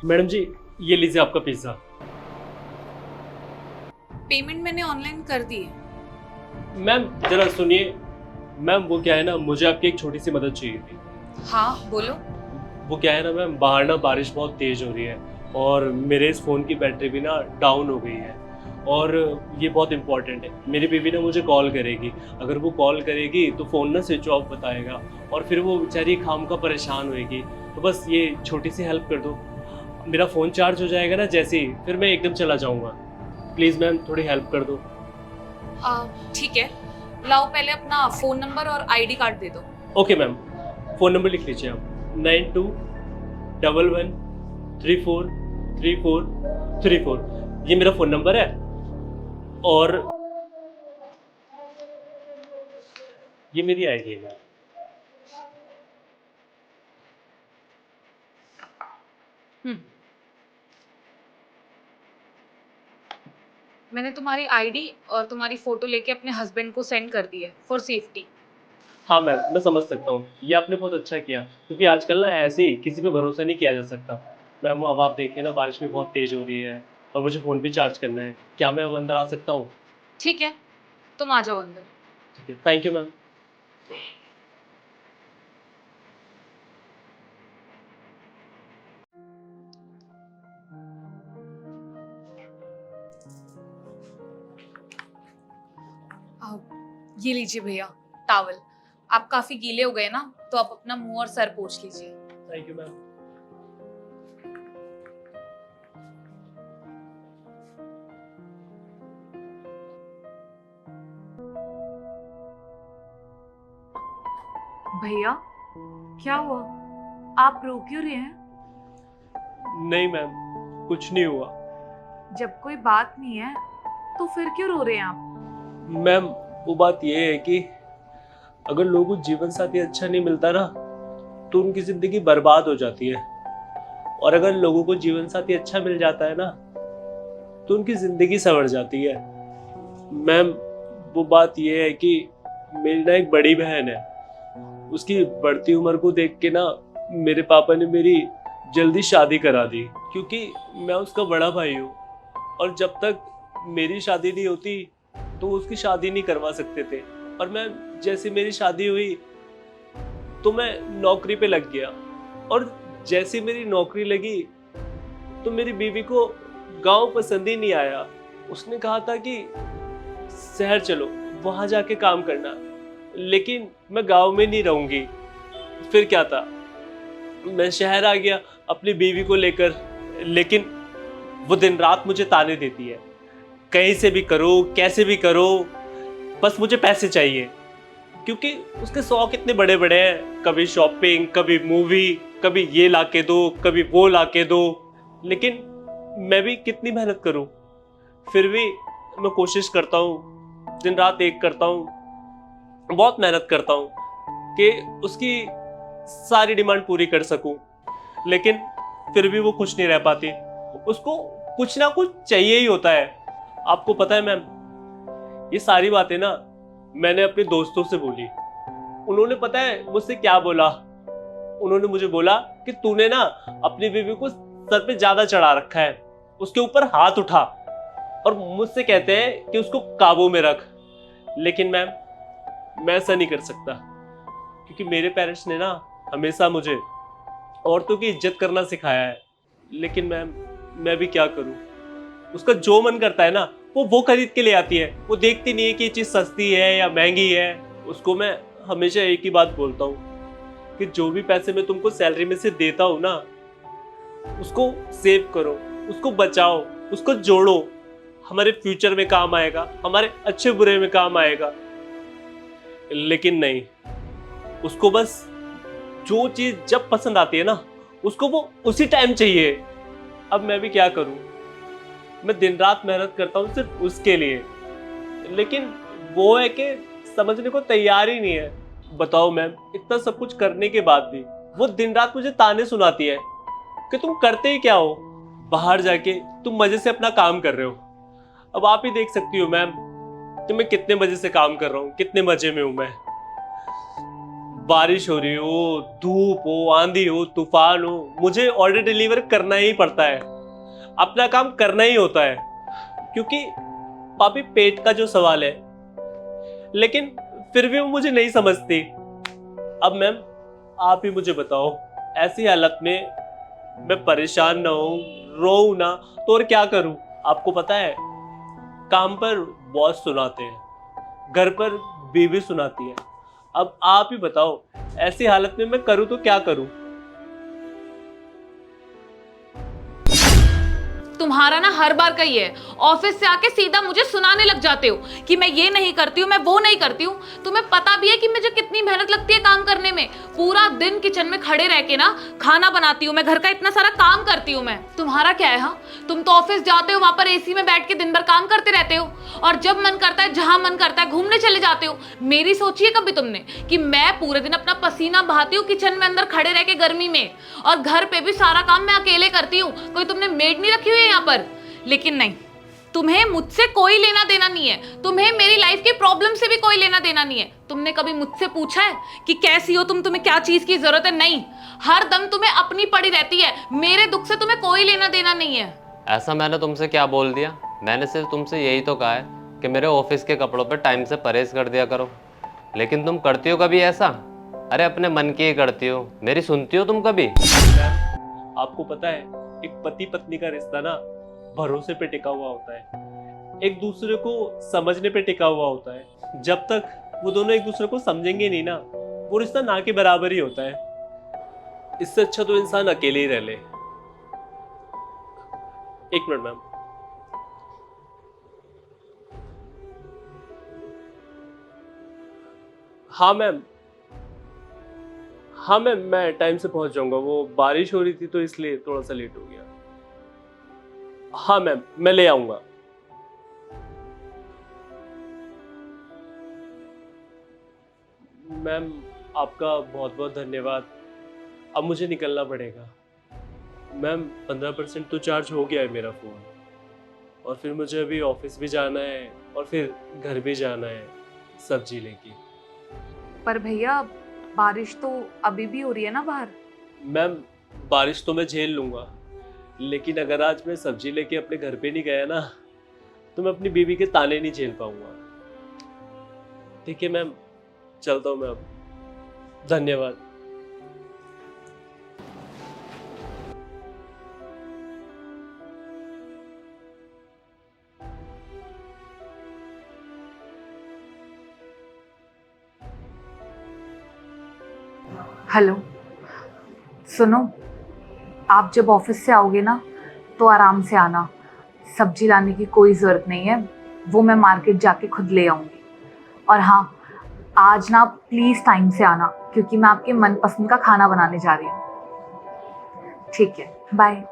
Madam जी, ये लीजिए आपका पिज्ज़ा। पेमेंट मैंने ऑनलाइन कर दी है। मैम ज़रा सुनिए। मैम वो क्या है ना, मुझे आपकी एक छोटी सी मदद चाहिए थी। हाँ बोलो। वो क्या है ना मैम, बाहर ना बारिश बहुत तेज़ हो रही है और मेरे इस फ़ोन की बैटरी भी ना डाउन हो गई है। और ये बहुत इम्पोर्टेंट है। मेरी बीवी ना मुझे कॉल करेगी। अगर वो कॉल करेगी तो फ़ोन ना स्विच ऑफ बताएगा और फिर वो बेचारी खामखा परेशान होएगी। तो बस ये छोटी सी हेल्प कर दो। मेरा फ़ोन चार्ज हो जाएगा ना जैसे ही, फिर मैं एकदम चला जाऊँगा। प्लीज़ मैम थोड़ी हेल्प कर दो। ठीक है, लाओ पहले अपना फोन नंबर और आईडी कार्ड दे दो। ओके मैम, फ़ोन नंबर लिख लीजिए आप। 9211343434। ये मेरा फ़ोन नंबर है और ये मेरी आईडी है। हम्म, मैंने तुम्हारी आईडी और तुम्हारी फोटो लेके अपने हस्बैंड को सेंड कर दी है फॉर सेफ्टी। हाँ मैम, मैं समझ सकता हूँ। ये आपने बहुत अच्छा किया क्योंकि आजकल ना ऐसे ही किसी पे भरोसा नहीं किया जा सकता। मैम अब आप देखिए ना, बारिश भी बहुत तेज़ हो रही है और मुझे फ़ोन भी चार्ज करना है। क्या मैं अब अंदर आ सकता हूँ? ठीक है, तुम आ जाओ अंदर। ठीक है, थैंक यू मैम। ये लीजिए भैया टावल। आप काफी गीले हो गए ना, तो आप अपना मुंह और सर पोंछ लीजिए। Thank you ma'am. भैया क्या हुआ, आप रो क्यों रहे हैं? नहीं मैम, कुछ नहीं हुआ। जब कोई बात नहीं है तो फिर क्यों रो रहे हैं आप? मैम वो बात ये है कि अगर लोगों को जीवन साथी अच्छा नहीं मिलता ना, तो उनकी ज़िंदगी बर्बाद हो जाती है। और अगर लोगों को जीवन साथी अच्छा मिल जाता है ना, तो उनकी ज़िंदगी संवर जाती है। मैम वो बात ये है कि मेरी ना एक बड़ी बहन है। उसकी बढ़ती उम्र को देख के ना मेरे पापा ने मेरी जल्दी शादी करा दी, क्योंकि मैं उसका बड़ा भाई हूँ। और जब तक मेरी शादी नहीं होती तो वो उसकी शादी नहीं करवा सकते थे। और मैं, जैसे मेरी शादी हुई तो मैं नौकरी पे लग गया। और जैसे मेरी नौकरी लगी तो मेरी बीवी को गांव पसंद ही नहीं आया। उसने कहा था कि शहर चलो, वहां जाके काम करना। लेकिन मैं गांव में नहीं रहूंगी। फिर क्या था, मैं शहर आ गया अपनी बीवी को लेकर। लेकिन वो दिन रात मुझे ताने देती है, कहीं से भी करो, कैसे भी करो, बस मुझे पैसे चाहिए। क्योंकि उसके शौक इतने बड़े बड़े हैं, कभी शॉपिंग, कभी मूवी, कभी ये लाके दो, कभी वो लाके दो। लेकिन मैं भी कितनी मेहनत करूं, फिर भी मैं कोशिश करता हूँ, दिन रात एक करता हूँ, बहुत मेहनत करता हूँ कि उसकी सारी डिमांड पूरी कर सकूं। लेकिन फिर भी वो खुश नहीं रह पाती। उसको कुछ ना कुछ चाहिए ही होता है। आपको पता है मैम, ये सारी बातें ना मैंने अपने दोस्तों से बोली। उन्होंने पता है मुझसे क्या बोला? उन्होंने मुझे बोला कि तूने ना अपनी बीवी को सर पे ज्यादा चढ़ा रखा है, उसके ऊपर हाथ उठा। और मुझसे कहते हैं कि उसको काबू में रख। लेकिन मैम मैं ऐसा नहीं कर सकता, क्योंकि मेरे पेरेंट्स ने ना हमेशा मुझे औरतों की इज्जत करना सिखाया है। लेकिन मैम मैं भी क्या करूं? उसका जो मन करता है ना वो खरीद के ले आती है। वो देखती नहीं है कि ये चीज़ सस्ती है या महंगी है। उसको मैं हमेशा एक ही बात बोलता हूँ कि जो भी पैसे मैं तुमको सैलरी में से देता हूँ ना, उसको सेव करो, उसको बचाओ, उसको जोड़ो। हमारे फ्यूचर में काम आएगा, हमारे अच्छे बुरे में काम आएगा। लेकिन नहीं, उसको बस जो चीज़ जब पसंद आती है ना, उसको वो उसी टाइम चाहिए। अब मैं भी क्या करूँ? मैं दिन रात मेहनत करता हूँ सिर्फ उसके लिए, लेकिन वो है कि समझने को तैयार ही नहीं है। बताओ मैम, इतना सब कुछ करने के बाद भी वो दिन रात मुझे ताने सुनाती है कि तुम करते ही क्या हो? बाहर जाके तुम मजे से अपना काम कर रहे हो। अब आप ही देख सकती हो मैम कि मैं कितने मजे से काम कर रहा हूँ, कितने मजे में हूँ मैं। बारिश हो रही हो, धूप हो, आंधी हो, तूफान हो, मुझे ऑर्डर डिलीवर करना ही पड़ता है। अपना काम करना ही होता है, क्योंकि पापी पेट का जो सवाल है, लेकिन फिर भी वो मुझे नहीं समझती। अब मैम आप ही मुझे बताओ, ऐसी हालत में मैं परेशान ना हूं, रोऊं ना, तो और क्या करूं? आपको पता है, काम पर बॉस सुनाते हैं, घर पर बीवी सुनाती है। अब आप ही बताओ, ऐसी हालत में मैं करूं तो क्या करूं? तुम्हारा ना हर बार का ही है, ऑफिस से आके सीधा मुझे सुनाने लग जाते हो कि मैं ये नहीं करती हूँ, मैं वो नहीं करती हूँ। तुम्हें पता भी है कि मुझे कितनी मेहनत लगती है काम करने में। पूरा दिन किचन में खड़े रह के ना खाना बनाती हूँ मैं, घर का इतना सारा काम करती हूँ मैं। तुम्हारा क्या है? हाँ, तुम तो ऑफिस जाते हो, वहां पर एसी में बैठ के दिन भर काम करते रहते हो, और जब मन करता है, जहां मन करता है, घूमने चले जाते हो। मेरी सोची है कभी तुमने कि मैं पूरे दिन अपना पसीना बहाती हूँ किचन में अंदर खड़े रह के गर्मी में, और घर पे भी सारा काम मैं अकेले करती हूँ, कोई तुमने मेड नहीं रखी हुई है यहाँ पर? लेकिन नहीं, तुम्हें मुझसे कोई लेना देना नहीं है, तुम्हें मेरी लाइफ की प्रॉब्लम से भी कोई लेना देना नहीं है। तुमने कभी मुझसे पूछा है कि कैसी हो तुम, तुम्हें क्या चीज की जरूरत है? नहीं, हर दम तुम्हें अपनी पड़ी रहती है, मेरे दुख से तुम्हें कोई लेना देना नहीं है। ऐसा मैंने तुमसे क्या बोल दिया? मैंने सिर्फ तुमसे यही तो कहा है कि मेरे ऑफिस के कपड़ों पर टाइम से परहेज कर दिया करो, लेकिन तुम करती हो कभी ऐसा? अरे अपने मन की ही करती हो, मेरी सुनती हो तुम कभी? मैम आपको पता है, एक पति पत्नी का रिश्ता ना भरोसे पे टिका हुआ होता है, एक दूसरे को समझने पे टिका हुआ होता है। जब तक वो दोनों एक दूसरे को समझेंगे नहीं ना, वो रिश्ता ना के बराबर ही होता है। इससे अच्छा तो इंसान अकेले ही रह ले। एक मिनट मैम। हाँ मैम, हाँ मैम, मैं टाइम से पहुंच जाऊंगा। वो बारिश हो रही थी तो इसलिए थोड़ा सा लेट हो गया। हाँ मैम, मैं ले आऊंगा। मैम आपका बहुत बहुत धन्यवाद। अब मुझे निकलना पड़ेगा। मैम 15% तो चार्ज हो गया है मेरा फ़ोन, और फिर मुझे अभी ऑफिस भी जाना है और फिर घर भी जाना है सब्जी लेके। पर भैया, बारिश तो अभी भी हो रही है ना बाहर। मैम बारिश तो मैं झेल लूंगा, लेकिन अगर आज मैं सब्जी लेके अपने घर पे नहीं गया ना, तो मैं अपनी बीवी के ताने नहीं झेल पाऊंगा। ठीक है मैम, चलता हूँ मैं अब। धन्यवाद। हेलो, सुनो, आप जब ऑफिस से आओगे ना तो आराम से आना। सब्जी लाने की कोई ज़रूरत नहीं है, वो मैं मार्केट जाके खुद ले आऊँगी। और हाँ, आज ना प्लीज़ टाइम से आना, क्योंकि मैं आपके मनपसंद का खाना बनाने जा रही हूँ। ठीक है, बाय।